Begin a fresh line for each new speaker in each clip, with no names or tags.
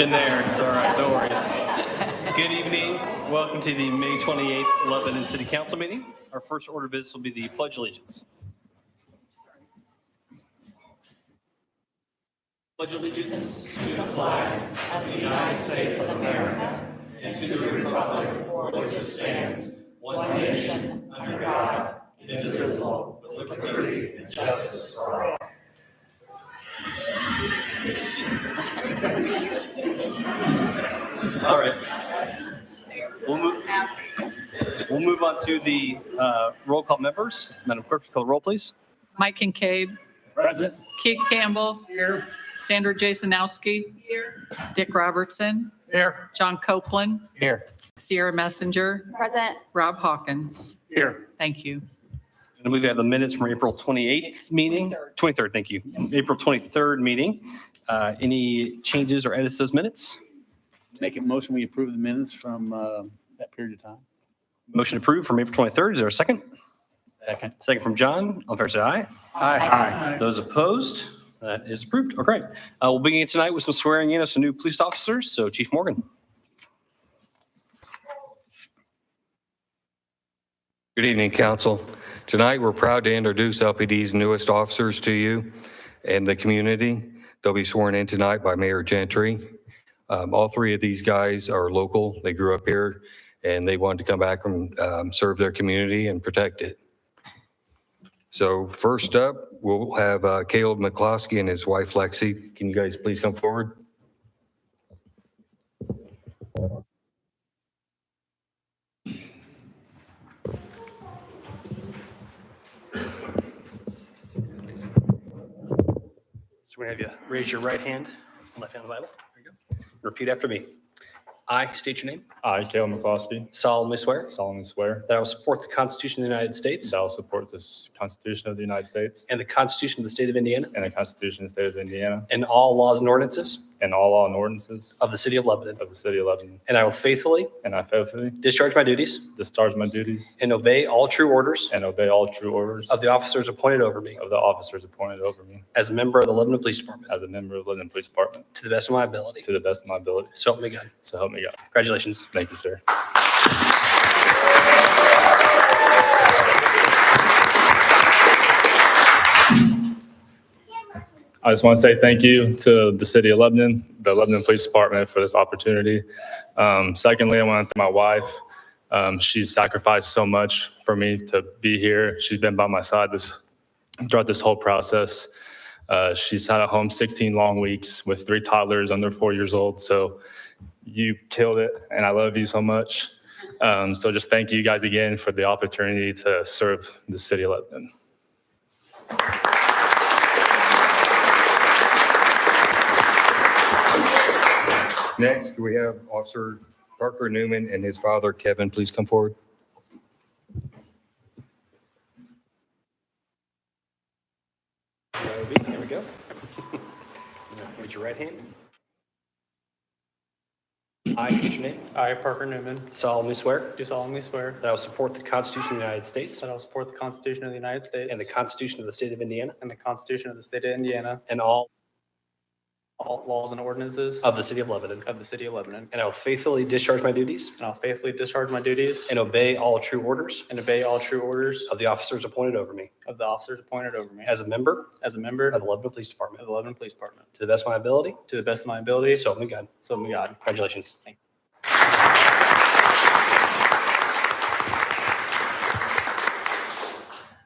Been there. It's all right. No worries. Good evening. Welcome to the May 28th Lebanon City Council meeting. Our first order of business will be the Pledge of Allegiance. Pledge allegiance to the flag of the United States of America and to the republic for which it stands, one nation, under God, indivisible, with liberty and justice for all. All right. We'll move on to the roll call members. Madam Clerk, call the roll, please.
Mike Kincaid.
Present.
Keith Campbell.
Here.
Sandra Jasonowski. Here. Dick Robertson.
Here.
John Copeland.
Here.
Sierra Messenger.
Present.
Rob Hawkins.
Here.
Thank you.
And we have the minutes from April 28th meeting. 23rd, thank you. April 23rd meeting. Any changes or edits to those minutes?
Make a motion, we approve the minutes from that period of time.
Motion approved from April 23rd. Is there a second?
Second.
Second from John. All fair say aye.
Aye.
Those opposed? That is approved. Okay. We'll begin tonight with some swearing in of some new police officers. So Chief Morgan.
Good evening, Council. Tonight, we're proud to introduce LPD's newest officers to you and the community. They'll be sworn in tonight by Mayor Gentry. All three of these guys are local. They grew up here, and they wanted to come back and serve their community and protect it. So first up, we'll have Caleb McCloskey and his wife, Lexi. Can you guys please come forward?
So we're going to have you raise your right hand, left hand on the Bible. There you go. Repeat after me. I state your name.
I, Caleb McCloskey,
Solemnly swear
solemnly swear
that I will support the Constitution of the United States
that I will support the Constitution of the United States
and the Constitution of the State of Indiana
and the Constitution of the State of Indiana
and all laws and ordinances
and all law and ordinances
of the City of Lebanon.
of the City of Lebanon.
And I will faithfully
And I faithfully
discharge my duties
discharge my duties
and obey all true orders
and obey all true orders
of the officers appointed over me
of the officers appointed over me
as a member of the Lebanon Police Department
as a member of the Lebanon Police Department
to the best of my ability.
to the best of my ability.
So help me God.
So help me God.
Congratulations.
Thank you, sir. I just want to say thank you to the City of Lebanon, the Lebanon Police Department for this opportunity. Secondly, I want to thank my wife. She's sacrificed so much for me to be here. She's been by my side throughout this whole process. She's had at home 16 long weeks with 3 toddlers under 4 years old. So you killed it, and I love you so much. So just thank you guys again for the opportunity to serve the City of Lebanon.
Next, we have Officer Parker Newman and his father, Kevin. Please come forward.
Here we go. Raise your right hand. I state your name.
I, Parker Newman,
Solemnly swear
do solemnly swear
that I will support the Constitution of the United States
that I will support the Constitution of the United States
and the Constitution of the State of Indiana
and the Constitution of the State of Indiana,
and all
all laws and ordinances
of the City of Lebanon.
of the City of Lebanon.
And I will faithfully discharge my duties
And I'll faithfully discharge my duties
and obey all true orders
and obey all true orders
of the officers appointed over me
of the officers appointed over me
as a member
as a member
of the Lebanon Police
of
Department
the Lebanon Police Department
to the best of my ability.
to the best of my ability.
So help me God.
So help me God.
Congratulations.
Thank you.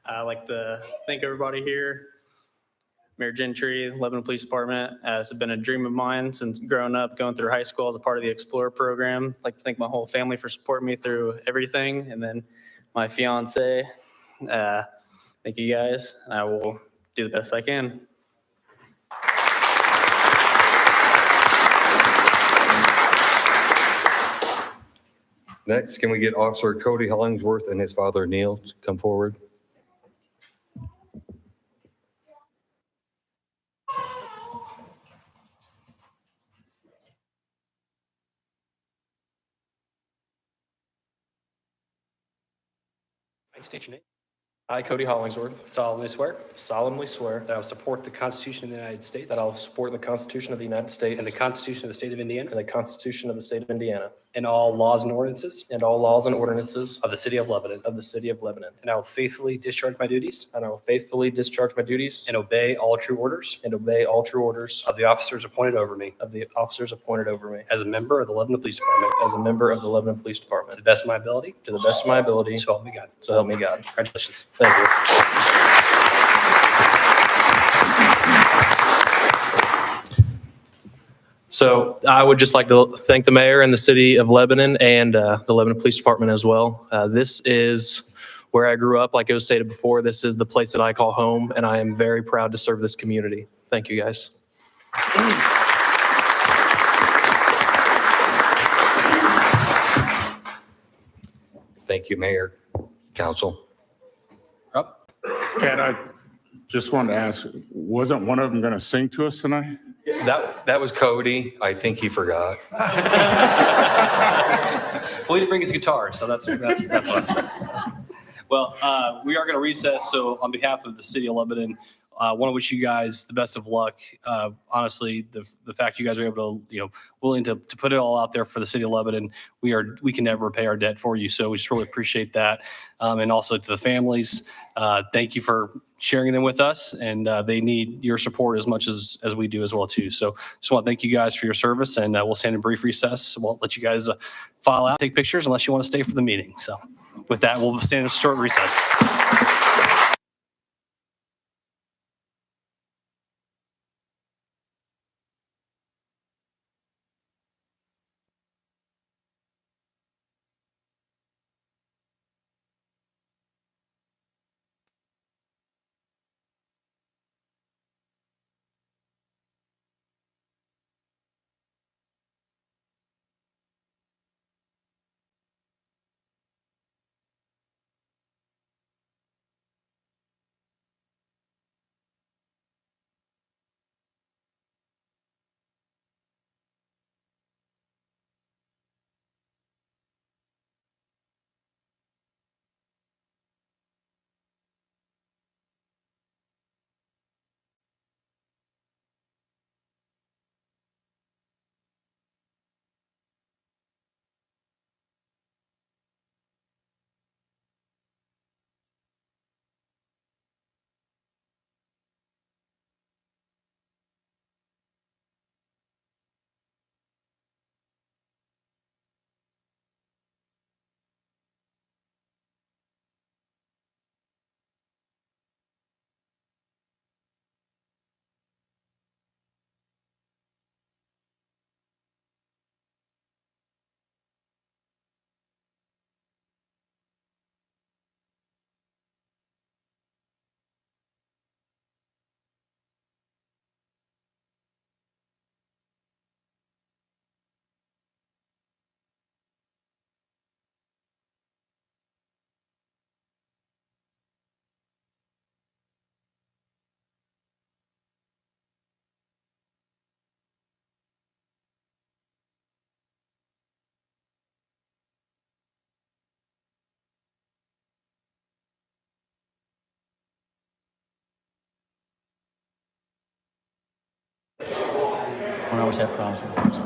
I'd like to thank everybody here. Mayor Gentry, Lebanon Police Department, has been a dream of mine since growing up, going through high school as a part of the Explorer program. I'd like to thank my whole family for supporting me through everything. And then my fiance, thank you guys. I will do the best I can.
Next, can we get Officer Cody Hollingsworth and his father, Neil, to come forward?
I state your name.
I, Cody Hollingsworth,
solemnly swear
solemnly swear
that I will support the Constitution of the United States
that I will support the Constitution of the United States
and the Constitution of the State of Indiana
and the Constitution of the State of Indiana
and all laws and ordinances
and all laws and ordinances
of the City of Lebanon.
of the City of Lebanon.
And I will faithfully discharge my duties
And I will faithfully discharge my duties
and obey all true orders
and obey all true orders
of the officers appointed over me
of the officers appointed over me
as a member of the Lebanon Police Department
as a member of the Lebanon Police Department
to the best of my ability.
to the best of my ability.
So help me God.
So help me God.
Congratulations.
Thank you. So I would just like to thank the mayor and the city of Lebanon and the Lebanon Police Department as well. This is where I grew up. Like it was stated before, this is the place that I call home, and I am very proud to serve this community. Thank you, guys.
Thank you, Mayor, Council.
Rob?
Kat, I just wanted to ask, wasn't one of them going to sing to us tonight?
That was Cody. I think he forgot.
Well, he didn't bring his guitar, so that's fine. Well, we are going to recess. So on behalf of the City of Lebanon, I want to wish you guys the best of luck. Honestly, the fact you guys are able to, willing to put it all out there for the City of Lebanon, we can never repay our debt for you. So we just really appreciate that. And also to the families, thank you for sharing them with us. And they need your support as much as we do as well too. So just want to thank you guys for your service, and we'll stand in brief recess. We'll let you guys file out, take pictures unless you want to stay for the meeting. So with that, we'll stand in a short recess.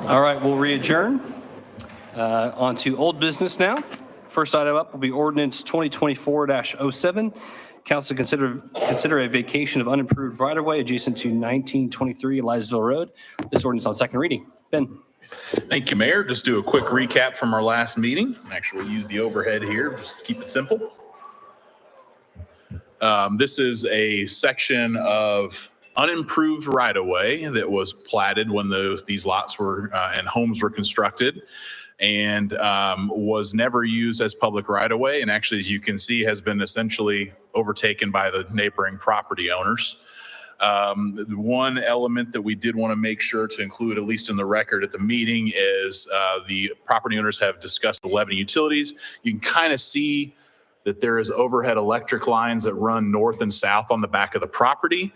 All right, we'll re-adjourn. On to old business now. First item up will be ordinance 2024-07. Council consider a vacation of unimproved right-of-way adjacent to 1923 Elizaville Road. This ordinance on second reading. Ben.
Thank you, Mayor. Just do a quick recap from our last meeting. Actually, we'll use the overhead here, just to keep it simple. This is a section of unimproved right-of-way that was platted when these lots were and homes were constructed, and was never used as public right-of-way, and actually, as you can see, has been essentially overtaken by the neighboring property owners. The one element that we did want to make sure to include, at least in the record at the meeting, is the property owners have discussed 11 utilities. You can kind of see that there is overhead electric lines that run north and south on the back of the property.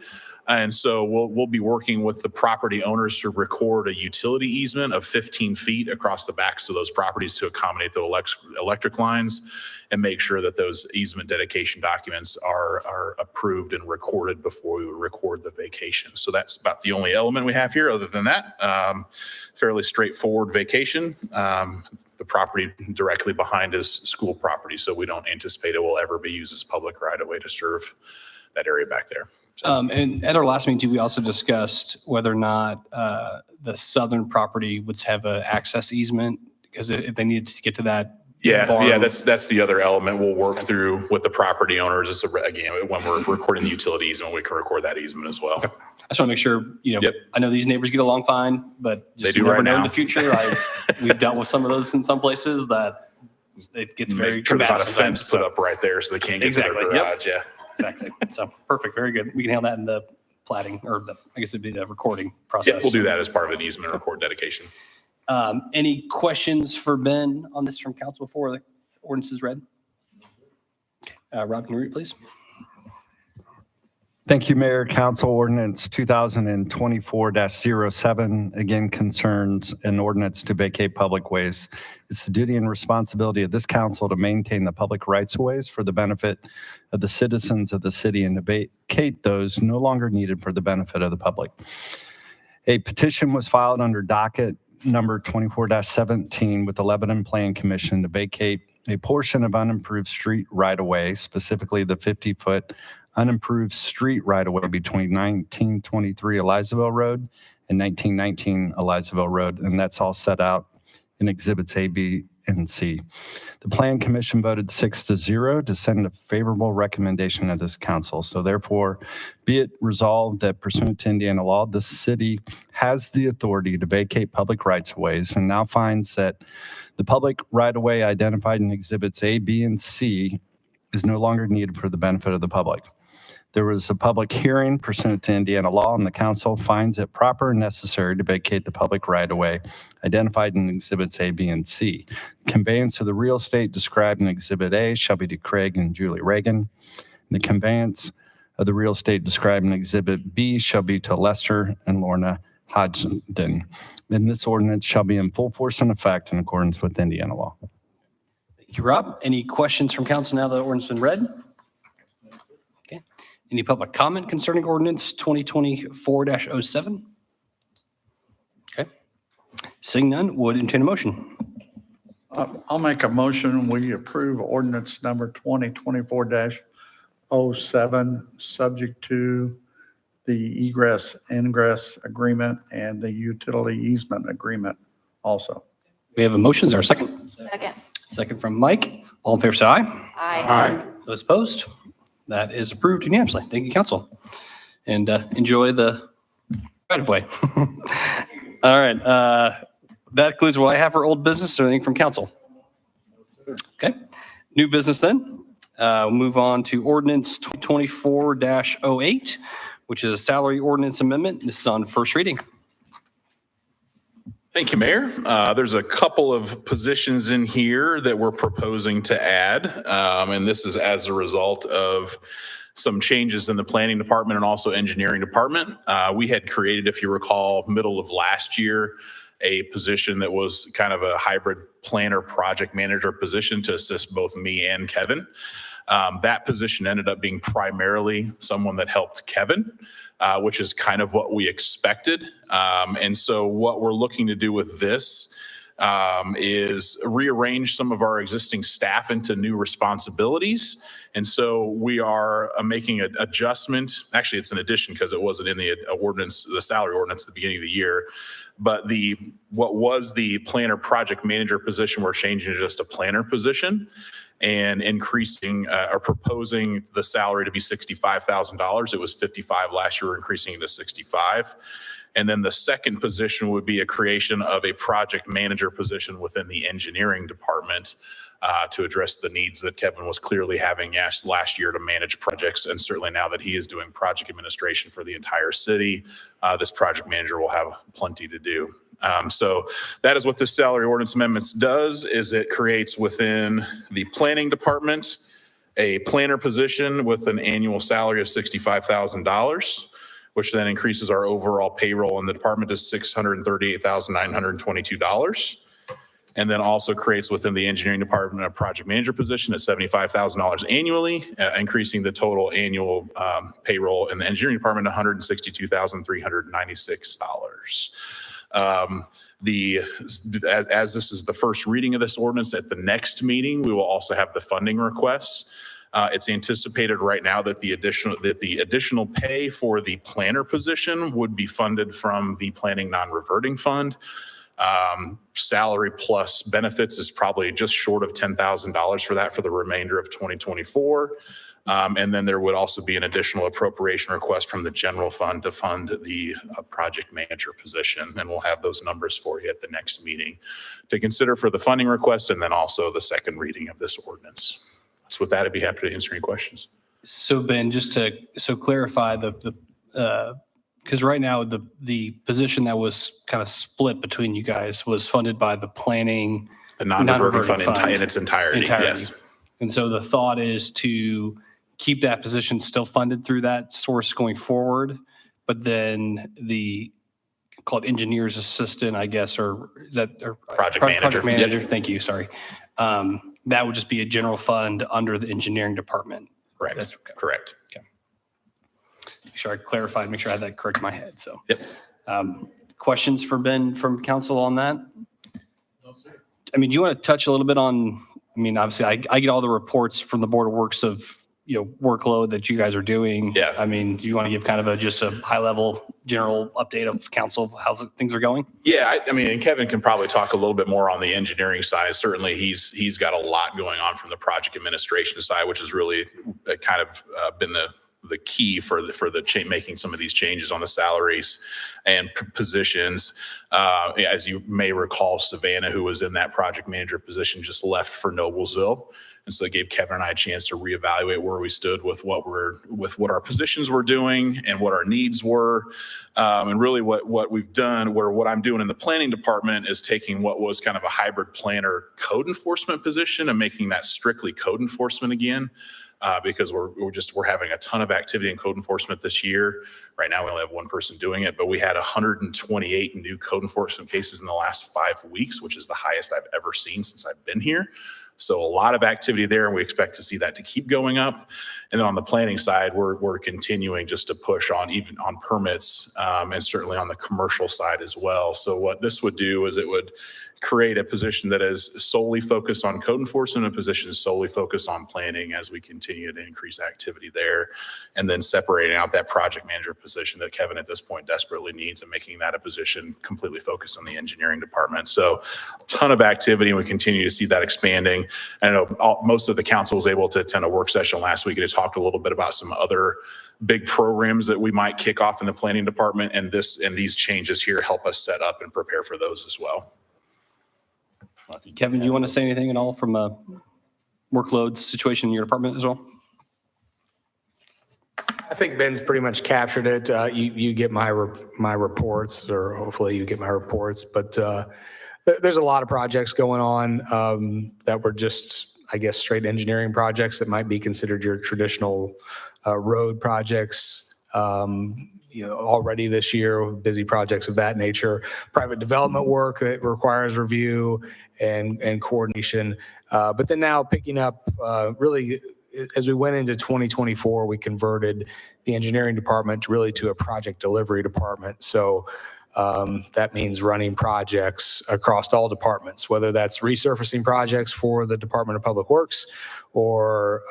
And so we'll be working with the property owners to record a utility easement of 15 feet across the backs of those properties to accommodate the electric lines and make sure that those easement dedication documents are approved and recorded before we record the vacation. So that's about the only element we have here. Other than that, fairly straightforward vacation. The property directly behind is school property, so we don't anticipate it will ever be used as public right of way to serve that area back there.
And at our last meeting, we also discussed whether or not the southern property would have an access easement, because if they needed to get to that.
Yeah, that's the other element we'll work through with the property owners. Is again, when we're recording the utility easement, we can record that easement as well.
Okay. I just want to make sure,
Yep.
I know these neighbors get along fine, but
They
just
do
you never
right
know in
now.
the future. We've dealt with some of those in some places that it gets very
Make sure there's not a
combative
fence
sometimes,
put
so-
up right there so they can't get
Exactly,
to their
yep.
garage. Yeah.
Exactly. So perfect. Very good. We can handle that in the platting, or I guess it'd be the recording
Yeah,
process.
we'll do that as part of an easement record dedication.
Any questions for Ben on this from council before the ordinance is read? Okay. Rob, can you read it, please?
Thank you, Mayor. Council Ordinance 2024-07 again concerns an ordinance to vacate public ways. It's the duty and responsibility of this council to maintain the public rights of ways for the benefit of the citizens of the city and to vacate those no longer needed for the benefit of the public. A petition was filed under docket number 24-17 with the Lebanon Plan Commission to vacate a portion of unimproved street right-of-way, specifically the 50-foot unimproved street right-of-way between 1923 Elizaville Road and 1919 Elizaville Road, and that's all set out in Exhibits A, B, and C. The Plan Commission voted 6-0 to send a favorable recommendation to this council. So therefore, be it resolved that pursuant to Indiana law, the city has the authority to vacate public rights-of-ways and now finds that the public right-of-way identified in Exhibits A, B, and C is no longer needed for the benefit of the public. There was a public hearing pursuant to Indiana law, and the council finds it proper and necessary to vacate the public right-of-way identified in Exhibits A, B, and C. Conveyance of the real estate described in Exhibit A shall be to Craig and Julie Reagan. The conveyance of the real estate described in Exhibit B shall be to Lester and Lorna Hodgson. And this ordinance shall be in full force and effect in accordance with Indiana law.
Thank you, Rob. Any questions from council now that the ordinance has been read? Okay. Any public comment concerning ordinance 2024-07? Okay. Seeing none, would entertain a motion.
I'll make a motion, we approve ordinance number 2024-07, subject to the egress ingress agreement and the utility easement agreement also.
We have a motion. Is there a second?
Second.
Second from Mike. All in favor, say aye.
Aye.
Those opposed? That is approved unanimously. Thank you, council. And enjoy the right of way. All right. That concludes what I have for old business. Or anything from council? Okay. New business then. We'll move on to ordinance 2024-08, which is a salary ordinance amendment. This is on first reading.
Thank you, Mayor. There's a couple of positions in here that we're proposing to add, and this is as a result of some changes in the planning department and also engineering department. We had created, if you recall, middle of last year, a position that was kind of a hybrid planner project manager position to assist both me and Kevin. That position ended up being primarily someone that helped Kevin, which is kind of what we expected. And so what we're looking to do with this is rearrange some of our existing staff into new responsibilities. And so we are making an adjustment. Actually, it's an addition because it wasn't in the ordinance, the salary ordinance at the beginning of the year. But what was the planner project manager position, we're changing to just a planner position and increasing or proposing the salary to be $65,000. It was $55,000 last year. We're increasing it to $65,000. And then the second position would be a creation of a project manager position within the engineering department to address the needs that Kevin was clearly having last year to manage projects. And certainly now that he is doing project administration for the entire city, this project manager will have plenty to do. So that is what this salary ordinance amendments does, is it creates within the planning department a planner position with an annual salary of $65,000. which then increases our overall payroll in the department to $638,922. And then also creates within the engineering department a project manager position at $75,000 annually, increasing the total annual payroll in the engineering department to $162,396. As this is the first reading of this ordinance, at the next meeting, we will also have the funding requests. It's anticipated right now that the additional pay for the planner position would be funded from the planning non-reverting fund. Salary plus benefits is probably just short of $10,000 for that for the remainder of 2024. And then there would also be an additional appropriation request from the general fund to fund the project manager position. And we'll have those numbers for you at the next meeting to consider for the funding request and then also the second reading of this ordinance. So with that, I'd be happy to answer any questions.
So Ben, just to clarify because right now the position that was kind of split between you guys was funded by the planning.
The non-reverting fund in its entirety, yes.
And so the thought is to keep that position still funded through that source going forward, but then the called engineer's assistant, I guess, or is that or
project manager?
Project manager. Yep. Thank you. Sorry. That would just be a general fund under the engineering department.
Correct.
That's okay.
Correct.
Okay. Make sure I clarified, make sure I had that correct in my head. So,
yep.
Questions for Ben from council on that? No, sir. I mean, do you want to touch a little bit on, I mean, obviously I get all the reports from the Board of Works of, workload that you guys are doing.
Yeah.
I mean, do you want to give kind of just a high level general update of council, how things are going?
Yeah. I mean, and Kevin can probably talk a little bit more on the engineering side. Certainly he's got a lot going on from the project administration side, which has really kind of been the key for making some of these changes on the salaries and positions. As you may recall, Savannah, who was in that project manager position, just left for Noblesville. And so it gave Kevin and I a chance to reevaluate where we stood with what our positions were doing and what our needs were. And really what we've done, what I'm doing in the planning department is taking what was kind of a hybrid planner code enforcement position and making that strictly code enforcement again. Because we're having a ton of activity in code enforcement this year. Right now, we only have one person doing it, but we had 128 new code enforcement cases in the last 5 weeks, which is the highest I've ever seen since I've been here. So a lot of activity there, and we expect to see that to keep going up. And then on the planning side, we're continuing just to push on even on permits and certainly on the commercial side as well. So what this would do is it would create a position that is solely focused on code enforcement, a position solely focused on planning as we continue to increase activity there, and then separating out that project manager position that Kevin at this point desperately needs and making that a position completely focused on the engineering department. So a ton of activity, and we continue to see that expanding. I know most of the council was able to attend a work session last week and it talked a little bit about some other big programs that we might kick off in the planning department, and these changes here help us set up and prepare for those as well.
Kevin, do you want to say anything at all from a workload situation in your department as well?
I think Ben's pretty much captured it. You get my reports, or hopefully you get my reports, but there's a lot of projects going on that were just, I guess, straight engineering projects that might be considered your traditional road projects. Already this year, busy projects of that nature, private development work that requires review and coordination. But then now picking up really, as we went into 2024, we converted the engineering department to a project delivery department. So that means running projects across all departments, whether that's resurfacing projects for the Department of Public Works or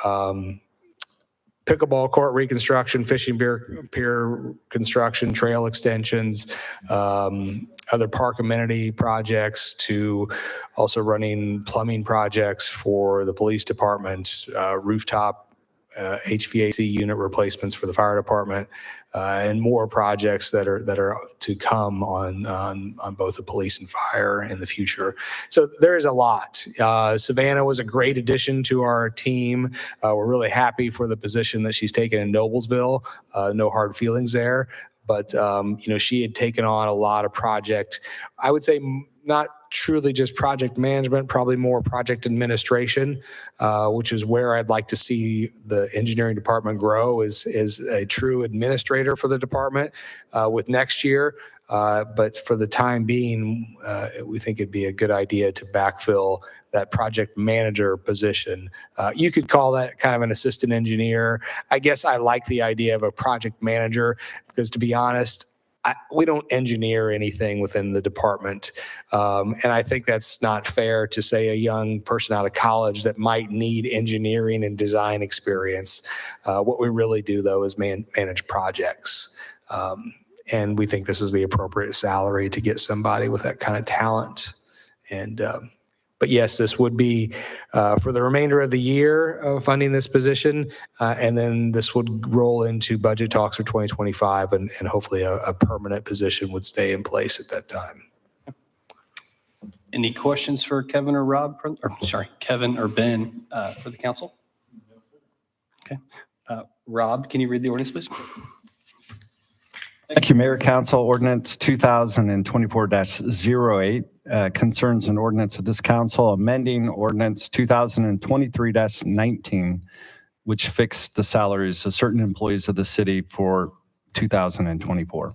pickleball court reconstruction, fishing pier construction, trail extensions, other park amenity projects, to also running plumbing projects for the police department, rooftop HVAC unit replacements for the fire department, and more projects that are to come on both the police and fire in the future. So there is a lot. Savannah was a great addition to our team. We're really happy for the position that she's taken in Noblesville. No hard feelings there. But she had taken on a lot of project. I would say not truly just project management, probably more project administration, which is where I'd like to see the engineering department grow is a true administrator for the department with next year. But for the time being, we think it'd be a good idea to backfill that project manager position. You could call that kind of an assistant engineer. I guess I like the idea of a project manager because, to be honest, we don't engineer anything within the department. And I think that's not fair to say a young person out of college that might need engineering and design experience. What we really do, though, is manage projects. And we think this is the appropriate salary to get somebody with that kind of talent. But yes, this would be for the remainder of the year funding this position. And then this would roll into budget talks for 2025 and hopefully a permanent position would stay in place at that time.
Any questions for Kevin or Rob, or sorry, Kevin or Ben for the council? Okay. Rob, can you read the ordinance, please?
Thank you, Mayor, Council. Ordinance 2024-08 concerns an ordinance of this council amending ordinance 2023-19, which fixed the salaries of certain employees of the city for 2024.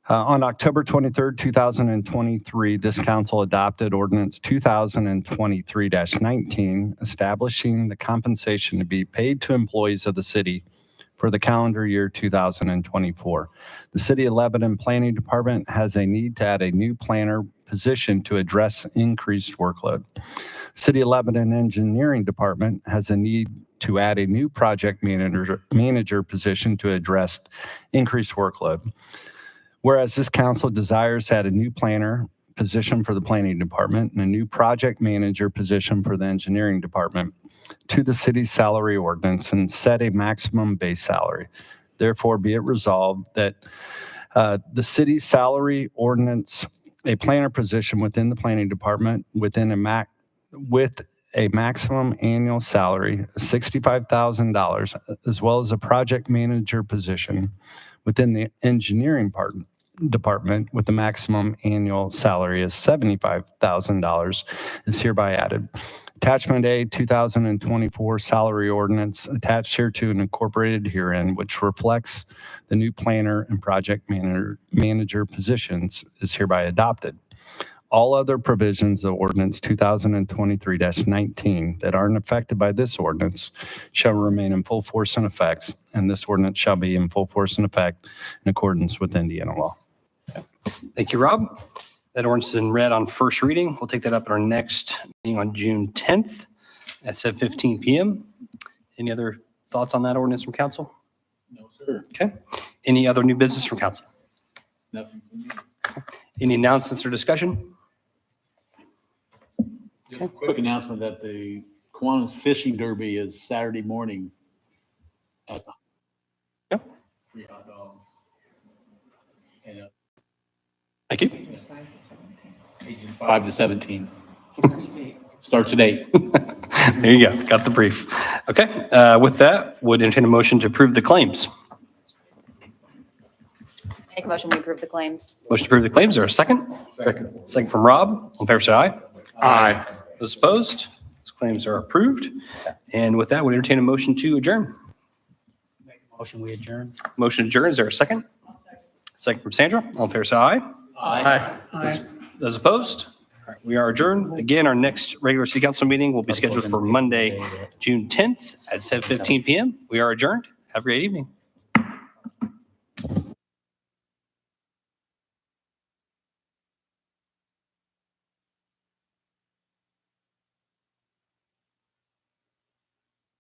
On October 23rd, 2023, this council adopted ordinance 2023-19, establishing the compensation to be paid to employees of the city for the calendar year 2024. The City of Lebanon Planning Department has a need to add a new planner position to address increased workload. City of Lebanon Engineering Department has a need to add a new project manager position to address increased workload. Whereas this council desires to add a new planner position for the planning department and a new project manager position for the engineering department to the city's salary ordinance and set a maximum base salary. Therefore, be it resolved that the city's salary ordinance, a planner position within the planning department with a maximum annual salary of $65,000, as well as a project manager position within the engineering department with the maximum annual salary of $75,000 is hereby added. Attachment A, 2024 salary ordinance attached hereto and incorporated herein, which reflects the new planner and project manager positions, is hereby adopted. All other provisions of ordinance 2023-19 that aren't affected by this ordinance shall remain in full force and effect, and this ordinance shall be in full force and effect in accordance with Indiana law.
Thank you, Rob. That ordinance has been read on first reading. We'll take that up at our next meeting on June 10th at 7:15 p.m. Any other thoughts on that ordinance from council?
No, sir.
Okay. Any other new business from council?
Nothing.
Any announcements or discussion?
Just a quick announcement that the Kiwanis Fishing Derby is Saturday morning at the free hot dogs. And
Thank you.
ages 5 to 17. Starts at 8.
There you go. Got the brief. Okay. With that, would entertain a motion to approve the claims.
Make a motion, we approve the claims.
Motion to approve the claims. Is there a second?
Second.
Second from Rob. All in favor, say aye.
Aye.
Those opposed? Those claims are approved. And with that, would entertain a motion to adjourn.
Motion we adjourn.
Motion adjourned. Is there a second? Second from Sandra. All in favor, say aye.
Aye.
Those opposed? All right, we are adjourned. Again, our next regular city council meeting will be scheduled for Monday, June 10th at 7:15 p.m. We are adjourned. Have a great evening.